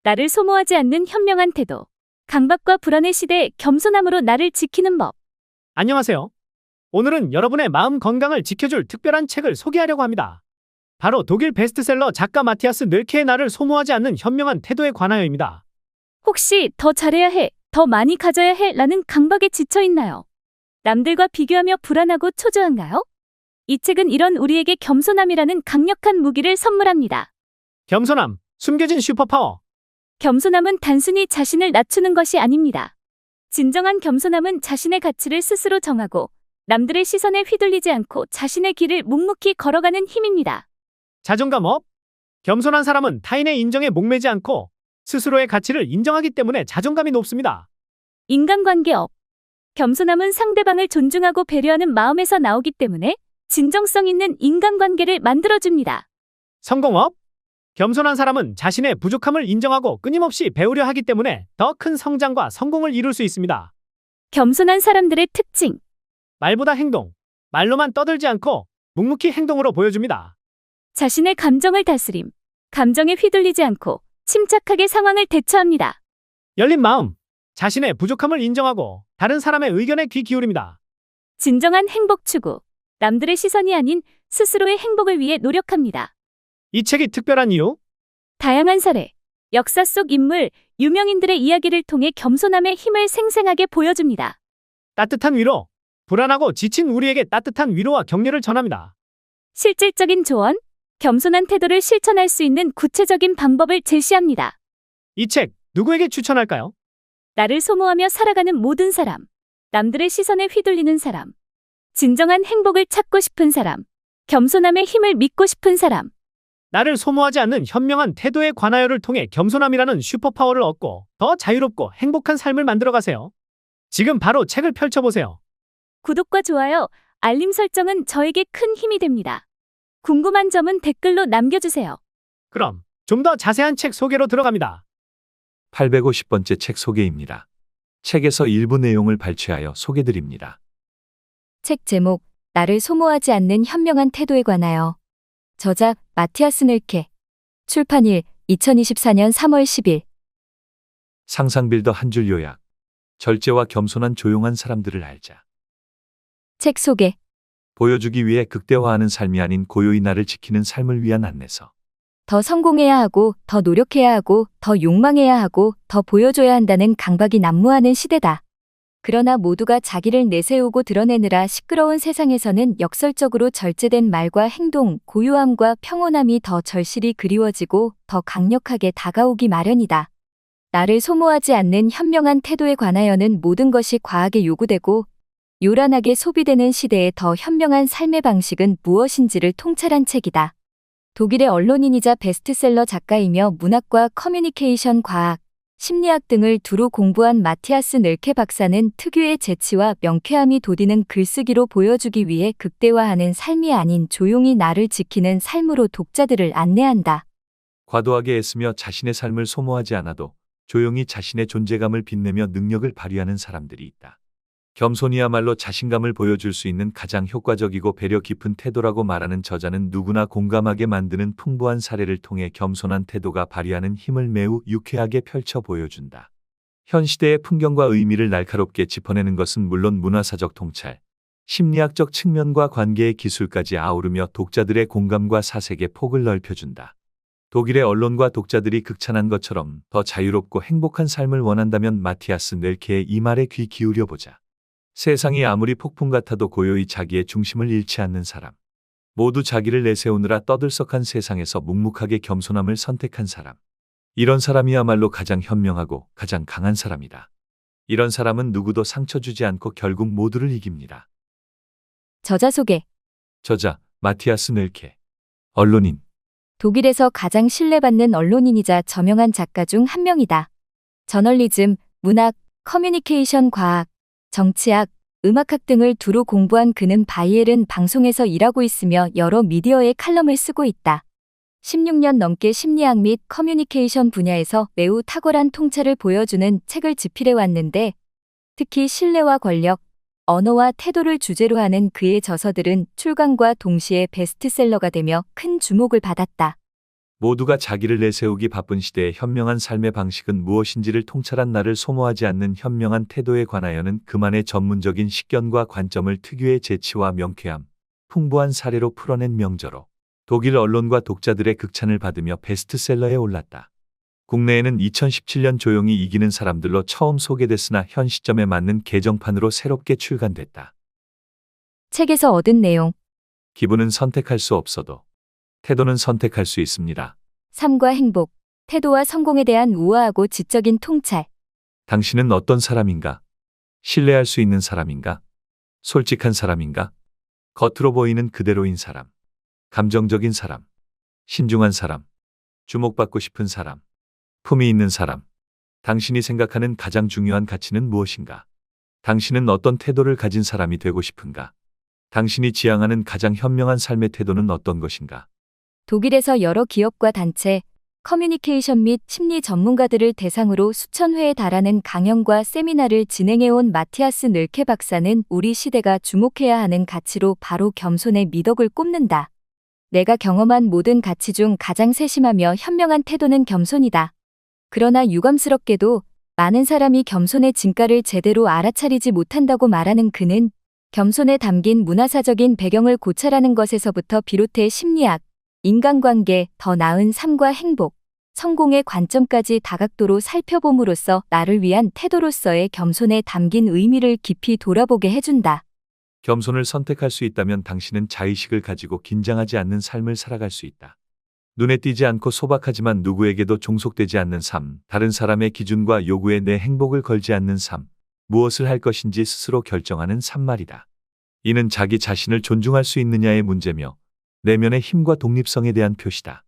나를 소모하지 않는 현명한 태도. 강박과 불안의 시대에 겸손함으로 나를 지키는 법. 안녕하세요. 오늘은 여러분의 마음 건강을 지켜줄 특별한 책을 소개하려고 합니다. 바로 독일 베스트셀러 작가 마티아스 넬케의 나를 소모하지 않는 현명한 태도에 관하여입니다. 혹시 더 잘해야 해, 더 많이 가져야 해 라는 강박에 지쳐 있나요? 남들과 비교하며 불안하고 초조한가요? 이 책은 이런 우리에게 겸손함이라는 강력한 무기를 선물합니다. 겸손함, 숨겨진 슈퍼파워. 겸손함은 단순히 자신을 낮추는 것이 아닙니다. 진정한 겸손함은 자신의 가치를 스스로 정하고 남들의 시선에 휘둘리지 않고 자신의 길을 묵묵히 걸어가는 힘입니다. 자존감 업. 겸손한 사람은 타인의 인정에 목매지 않고 스스로의 가치를 인정하기 때문에 자존감이 높습니다. 인간관계 업. 겸손함은 상대방을 존중하고 배려하는 마음에서 나오기 때문에 진정성 있는 인간관계를 만들어줍니다. 성공 업. 겸손한 사람은 자신의 부족함을 인정하고 끊임없이 배우려 하기 때문에 더 큰 성장과 성공을 이룰 수 있습니다. 겸손한 사람들의 특징. 말보다 행동. 말로만 떠들지 않고 묵묵히 행동으로 보여줍니다. 자신의 감정을 다스림. 감정에 휘둘리지 않고 침착하게 상황을 대처합니다. 열린 마음. 자신의 부족함을 인정하고 다른 사람의 의견에 귀 기울입니다. 진정한 행복 추구. 남들의 시선이 아닌 스스로의 행복을 위해 노력합니다. 이 책이 특별한 이유? 다양한 사례, 역사 속 인물, 유명인들의 이야기를 통해 겸손함의 힘을 생생하게 보여줍니다. 따뜻한 위로. 불안하고 지친 우리에게 따뜻한 위로와 격려를 전합니다. 실질적인 조언, 겸손한 태도를 실천할 수 있는 구체적인 방법을 제시합니다. 이 책 누구에게 추천할까요? 나를 소모하며 살아가는 모든 사람, 남들의 시선에 휘둘리는 사람, 진정한 행복을 찾고 싶은 사람, 겸손함의 힘을 믿고 싶은 사람. 나를 소모하지 않는 현명한 태도에 관하여를 통해 겸손함이라는 슈퍼파워를 얻고 더 자유롭고 행복한 삶을 만들어가세요. 지금 바로 책을 펼쳐보세요. 구독과 좋아요, 알림 설정은 저에게 큰 힘이 됩니다. 궁금한 점은 댓글로 남겨주세요. 그럼 좀 더 자세한 책 소개로 들어갑니다. 850번째 책 소개입니다. 책에서 일부 내용을 발췌하여 소개드립니다. 책 제목, 나를 소모하지 않는 현명한 태도에 관하여. 저자, 마티아스 넬케. 출판일, 2024년 3월 10일. 상상빌더 한 줄 요약. 절제와 겸손한 조용한 사람들을 알자. 책 소개. 보여주기 위해 극대화하는 삶이 아닌 고요히 나를 지키는 삶을 위한 안내서. 더 성공해야 하고, 더 노력해야 하고, 더 욕망해야 하고, 더 보여줘야 한다는 강박이 난무하는 시대다. 그러나 모두가 자기를 내세우고 드러내느라 시끄러운 세상에서는 역설적으로 절제된 말과 행동, 고요함과 평온함이 더 절실히 그리워지고 더 강력하게 다가오기 마련이다. 나를 소모하지 않는 현명한 태도에 관하여는 모든 것이 과하게 요구되고 요란하게 소비되는 시대에 더 현명한 삶의 방식은 무엇인지를 통찰한 책이다. 독일의 언론인이자 베스트셀러 작가이며 문학과 커뮤니케이션 과학, 심리학 등을 두루 공부한 마티아스 넬케 박사는 특유의 재치와 명쾌함이 돋이는 글쓰기로 보여주기 위해 극대화하는 삶이 아닌 조용히 나를 지키는 삶으로 독자들을 안내한다. 과도하게 애쓰며 자신의 삶을 소모하지 않아도 조용히 자신의 존재감을 빛내며 능력을 발휘하는 사람들이 있다. 겸손이야말로 자신감을 보여줄 수 있는 가장 효과적이고 배려 깊은 태도라고 말하는 저자는 누구나 공감하게 만드는 풍부한 사례를 통해 겸손한 태도가 발휘하는 힘을 매우 유쾌하게 펼쳐 보여준다. 현 시대의 풍경과 의미를 날카롭게 짚어내는 것은 물론 문화사적 통찰, 심리학적 측면과 관계의 기술까지 아우르며 독자들의 공감과 사색의 폭을 넓혀준다. 독일의 언론과 독자들이 극찬한 것처럼 더 자유롭고 행복한 삶을 원한다면 마티아스 넬케의 이 말에 귀 기울여보자. 세상이 아무리 폭풍 같아도 고요히 자기의 중심을 잃지 않는 사람. 모두 자기를 내세우느라 떠들썩한 세상에서 묵묵하게 겸손함을 선택한 사람. 이런 사람이야말로 가장 현명하고 가장 강한 사람이다. 이런 사람은 누구도 상처 주지 않고 결국 모두를 이깁니다. 저자 소개. 저자, 마티아스 넬케. 언론인. 독일에서 가장 신뢰받는 언론인이자 저명한 작가 중 한 명이다. 저널리즘, 문학, 커뮤니케이션 과학, 정치학, 음악학 등을 두루 공부한 그는 바이에른 방송에서 일하고 있으며 여러 미디어에 칼럼을 쓰고 있다. 16년 넘게 심리학 및 커뮤니케이션 분야에서 매우 탁월한 통찰을 보여주는 책을 집필해 왔는데 특히 신뢰와 권력, 언어와 태도를 주제로 하는 그의 저서들은 출간과 동시에 베스트셀러가 되며 큰 주목을 받았다. 모두가 자기를 내세우기 바쁜 시대에 현명한 삶의 방식은 무엇인지를 통찰한 나를 소모하지 않는 현명한 태도에 관하여는 그만의 전문적인 식견과 관점을 특유의 재치와 명쾌함, 풍부한 사례로 풀어낸 명저로 독일 언론과 독자들의 극찬을 받으며 베스트셀러에 올랐다. 국내에는 2017년 조용히 이기는 사람들로 처음 소개됐으나 현 시점에 맞는 개정판으로 새롭게 출간됐다. 책에서 얻은 내용. 기분은 선택할 수 없어도 태도는 선택할 수 있습니다. 삶과 행복, 태도와 성공에 대한 우아하고 지적인 통찰. 당신은 어떤 사람인가? 신뢰할 수 있는 사람인가? 솔직한 사람인가? 겉으로 보이는 그대로인 사람, 감정적인 사람, 신중한 사람, 주목받고 싶은 사람, 품위 있는 사람. 당신이 생각하는 가장 중요한 가치는 무엇인가? 당신은 어떤 태도를 가진 사람이 되고 싶은가? 당신이 지향하는 가장 현명한 삶의 태도는 어떤 것인가? 독일에서 여러 기업과 단체, 커뮤니케이션 및 심리 전문가들을 대상으로 수천 회에 달하는 강연과 세미나를 진행해온 마티아스 늘케 박사는 우리 시대가 주목해야 하는 가치로 바로 겸손의 미덕을 꼽는다. 내가 경험한 모든 가치 중 가장 세심하며 현명한 태도는 겸손이다. 그러나 유감스럽게도 많은 사람이 겸손의 진가를 제대로 알아차리지 못한다고 말하는 그는 겸손에 담긴 문화사적인 배경을 고찰하는 것에서부터 비롯해 심리학, 인간관계, 더 나은 삶과 행복, 성공의 관점까지 다각도로 살펴봄으로써 나를 위한 태도로서의 겸손에 담긴 의미를 깊이 돌아보게 해준다. 겸손을 선택할 수 있다면 당신은 자의식을 가지고 긴장하지 않는 삶을 살아갈 수 있다. 눈에 띄지 않고 소박하지만 누구에게도 종속되지 않는 삶, 다른 사람의 기준과 요구에 내 행복을 걸지 않는 삶, 무엇을 할 것인지 스스로 결정하는 삶 말이다. 이는 자기 자신을 존중할 수 있느냐의 문제며 내면의 힘과 독립성에 대한 표시다.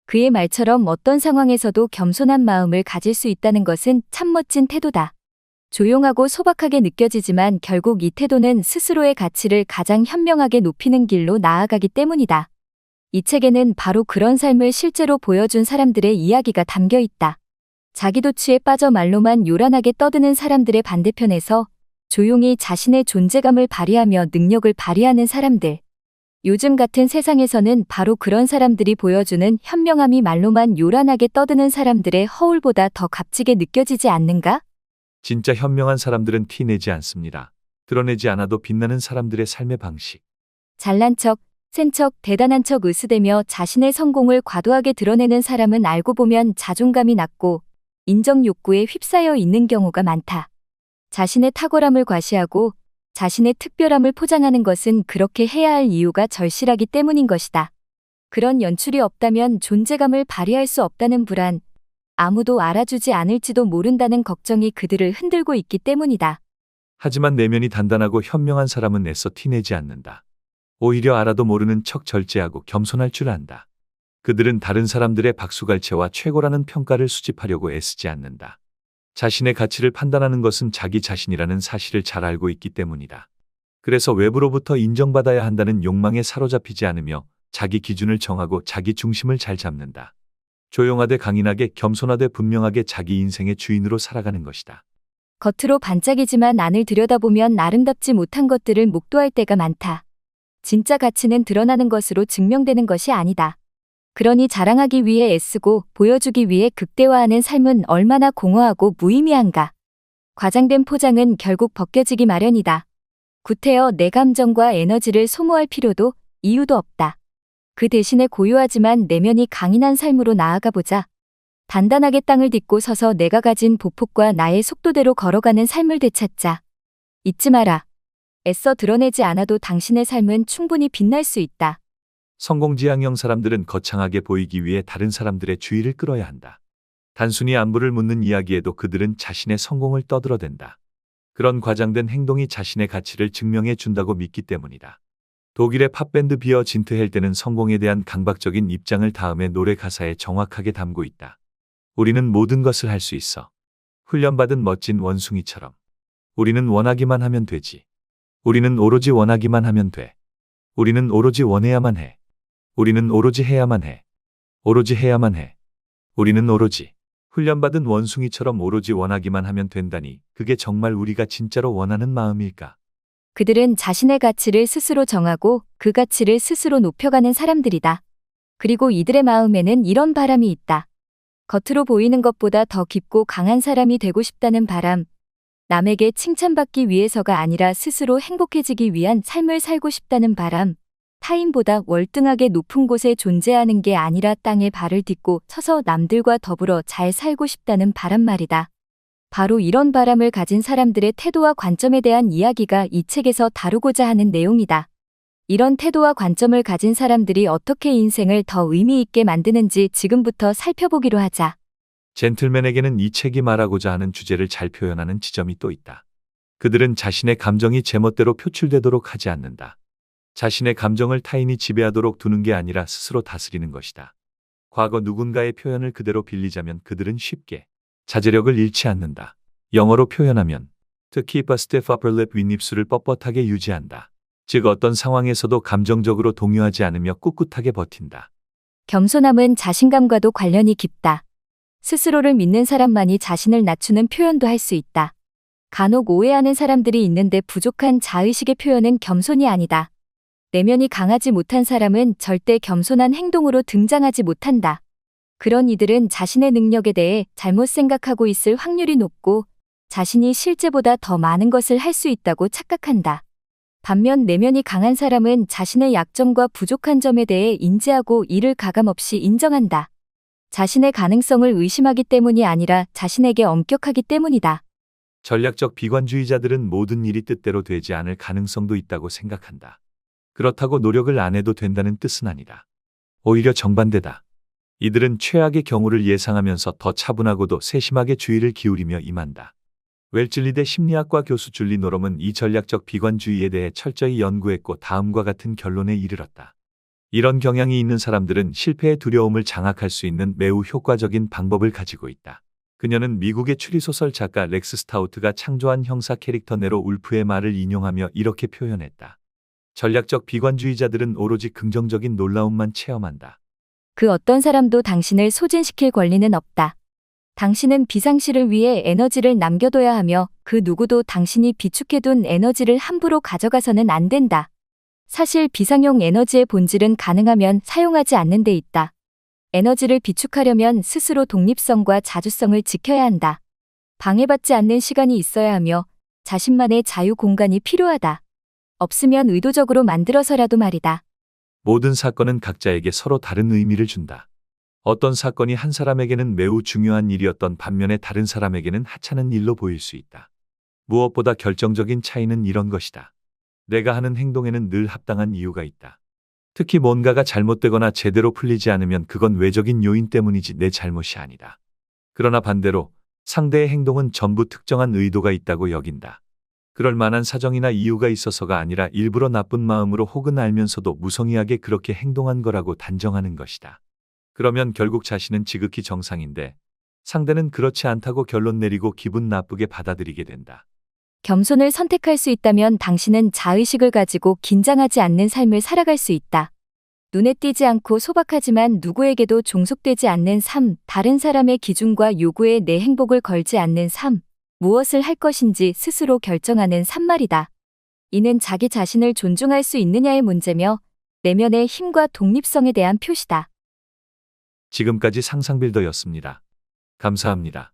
그의 말처럼 어떤 상황에서도 겸손한 마음을 가질 수 있다는 것은 참 멋진 태도다. 조용하고 소박하게 느껴지지만 결국 이 태도는 스스로의 가치를 가장 현명하게 높이는 길로 나아가기 때문이다. 이 책에는 바로 그런 삶을 실제로 보여준 사람들의 이야기가 담겨 있다. 자기도취에 빠져 말로만 요란하게 떠드는 사람들의 반대편에서 조용히 자신의 존재감을 발휘하며 능력을 발휘하는 사람들. 요즘 같은 세상에서는 바로 그런 사람들이 보여주는 현명함이 말로만 요란하게 떠드는 사람들의 허울보다 더 값지게 느껴지지 않는가? 진짜 현명한 사람들은 티 내지 않습니다. 드러내지 않아도 빛나는 사람들의 삶의 방식. 잘난 척, 센 척, 대단한 척 으스대며 자신의 성공을 과도하게 드러내는 사람은 알고 보면 자존감이 낮고 인정 욕구에 휩싸여 있는 경우가 많다. 자신의 탁월함을 과시하고 자신의 특별함을 포장하는 것은 그렇게 해야 할 이유가 절실하기 때문인 것이다. 그런 연출이 없다면 존재감을 발휘할 수 없다는 불안, 아무도 알아주지 않을지도 모른다는 걱정이 그들을 흔들고 있기 때문이다. 하지만 내면이 단단하고 현명한 사람은 애써 티내지 않는다. 오히려 알아도 모르는 척 절제하고 겸손할 줄 안다. 그들은 다른 사람들의 박수갈채와 최고라는 평가를 수집하려고 애쓰지 않는다. 자신의 가치를 판단하는 것은 자기 자신이라는 사실을 잘 알고 있기 때문이다. 그래서 외부로부터 인정받아야 한다는 욕망에 사로잡히지 않으며 자기 기준을 정하고 자기 중심을 잘 잡는다. 조용하되 강인하게 겸손하되 분명하게 자기 인생의 주인으로 살아가는 것이다. 겉으로 반짝이지만 안을 들여다보면 아름답지 못한 것들을 목도할 때가 많다. 진짜 가치는 드러나는 것으로 증명되는 것이 아니다. 그러니 자랑하기 위해 애쓰고 보여주기 위해 극대화하는 삶은 얼마나 공허하고 무의미한가. 과장된 포장은 결국 벗겨지기 마련이다. 구태여 내 감정과 에너지를 소모할 필요도 이유도 없다. 그 대신에 고요하지만 내면이 강인한 삶으로 나아가보자. 단단하게 땅을 딛고 서서 내가 가진 보폭과 나의 속도대로 걸어가는 삶을 되찾자. 잊지 마라. 애써 드러내지 않아도 당신의 삶은 충분히 빛날 수 있다. 성공지향형 사람들은 거창하게 보이기 위해 다른 사람들의 주의를 끌어야 한다. 단순히 안부를 묻는 이야기에도 그들은 자신의 성공을 떠들어댄다. 그런 과장된 행동이 자신의 가치를 증명해 준다고 믿기 때문이다. 독일의 팝밴드 비어 진트헬테는 성공에 대한 강박적인 입장을 다음의 노래 가사에 정확하게 담고 있다. 우리는 모든 것을 할 수 있어. 훈련받은 멋진 원숭이처럼. 우리는 원하기만 하면 되지. 우리는 오로지 원하기만 하면 돼. 우리는 오로지 원해야만 해. 우리는 오로지 해야만 해. 오로지 해야만 해. 우리는 오로지 훈련받은 원숭이처럼 오로지 원하기만 하면 된다니 그게 정말 우리가 진짜로 원하는 마음일까? 그들은 자신의 가치를 스스로 정하고 그 가치를 스스로 높여가는 사람들이다. 그리고 이들의 마음에는 이런 바람이 있다. 겉으로 보이는 것보다 더 깊고 강한 사람이 되고 싶다는 바람. 남에게 칭찬받기 위해서가 아니라 스스로 행복해지기 위한 삶을 살고 싶다는 바람. 타인보다 월등하게 높은 곳에 존재하는 게 아니라 땅에 발을 딛고 서서 남들과 더불어 잘 살고 싶다는 바람 말이다. 바로 이런 바람을 가진 사람들의 태도와 관점에 대한 이야기가 이 책에서 다루고자 하는 내용이다. 이런 태도와 관점을 가진 사람들이 어떻게 인생을 더 의미 있게 만드는지 지금부터 살펴보기로 하자. 젠틀맨에게는 이 책이 말하고자 하는 주제를 잘 표현하는 지점이 또 있다. 그들은 자신의 감정이 제멋대로 표출되도록 하지 않는다. 자신의 감정을 타인이 지배하도록 두는 게 아니라 스스로 다스리는 것이다. 과거 누군가의 표현을 그대로 빌리자면 그들은 쉽게 자제력을 잃지 않는다. 영어로 표현하면 to keep a stiff upper lip, 윗입술을 뻣뻣하게 유지한다. 즉 어떤 상황에서도 감정적으로 동요하지 않으며 꿋꿋하게 버틴다. 겸손함은 자신감과도 관련이 깊다. 스스로를 믿는 사람만이 자신을 낮추는 표현도 할 수 있다. 간혹 오해하는 사람들이 있는데 부족한 자의식의 표현은 겸손이 아니다. 내면이 강하지 못한 사람은 절대 겸손한 행동으로 등장하지 못한다. 그런 이들은 자신의 능력에 대해 잘못 생각하고 있을 확률이 높고 자신이 실제보다 더 많은 것을 할 수 있다고 착각한다. 반면 내면이 강한 사람은 자신의 약점과 부족한 점에 대해 인지하고 이를 가감없이 인정한다. 자신의 가능성을 의심하기 때문이 아니라 자신에게 엄격하기 때문이다. 전략적 비관주의자들은 모든 일이 뜻대로 되지 않을 가능성도 있다고 생각한다. 그렇다고 노력을 안 해도 된다는 뜻은 아니다. 오히려 정반대다. 이들은 최악의 경우를 예상하면서 더 차분하고도 세심하게 주의를 기울이며 임한다. 웰즐리대 심리학과 교수 줄리 노럼은 이 전략적 비관주의에 대해 철저히 연구했고 다음과 같은 결론에 이르렀다. 이런 경향이 있는 사람들은 실패의 두려움을 장악할 수 있는 매우 효과적인 방법을 가지고 있다. 그녀는 미국의 추리소설 작가 렉스 스타우트가 창조한 형사 캐릭터 네로 울프의 말을 인용하며 이렇게 표현했다. 전략적 비관주의자들은 오로지 긍정적인 놀라움만 체험한다. 그 어떤 사람도 당신을 소진시킬 권리는 없다. 당신은 비상시를 위해 에너지를 남겨둬야 하며 그 누구도 당신이 비축해둔 에너지를 함부로 가져가서는 안 된다. 사실 비상용 에너지의 본질은 가능하면 사용하지 않는 데 있다. 에너지를 비축하려면 스스로 독립성과 자주성을 지켜야 한다. 방해받지 않는 시간이 있어야 하며 자신만의 자유 공간이 필요하다. 없으면 의도적으로 만들어서라도 말이다. 모든 사건은 각자에게 서로 다른 의미를 준다. 어떤 사건이 한 사람에게는 매우 중요한 일이었던 반면에 다른 사람에게는 하찮은 일로 보일 수 있다. 무엇보다 결정적인 차이는 이런 것이다. 내가 하는 행동에는 늘 합당한 이유가 있다. 특히 뭔가가 잘못되거나 제대로 풀리지 않으면 그건 외적인 요인 때문이지 내 잘못이 아니다. 그러나 반대로 상대의 행동은 전부 특정한 의도가 있다고 여긴다. 그럴 만한 사정이나 이유가 있어서가 아니라 일부러 나쁜 마음으로 혹은 알면서도 무성의하게 그렇게 행동한 거라고 단정하는 것이다. 그러면 결국 자신은 지극히 정상인데 상대는 그렇지 않다고 결론 내리고 기분 나쁘게 받아들이게 된다. 겸손을 선택할 수 있다면 당신은 자의식을 가지고 긴장하지 않는 삶을 살아갈 수 있다. 눈에 띄지 않고 소박하지만 누구에게도 종속되지 않는 삶, 다른 사람의 기준과 요구에 내 행복을 걸지 않는 삶, 무엇을 할 것인지 스스로 결정하는 삶말이다. 이는 자기 자신을 존중할 수 있느냐의 문제며 내면의 힘과 독립성에 대한 표시다. 지금까지 상상빌더였습니다. 감사합니다.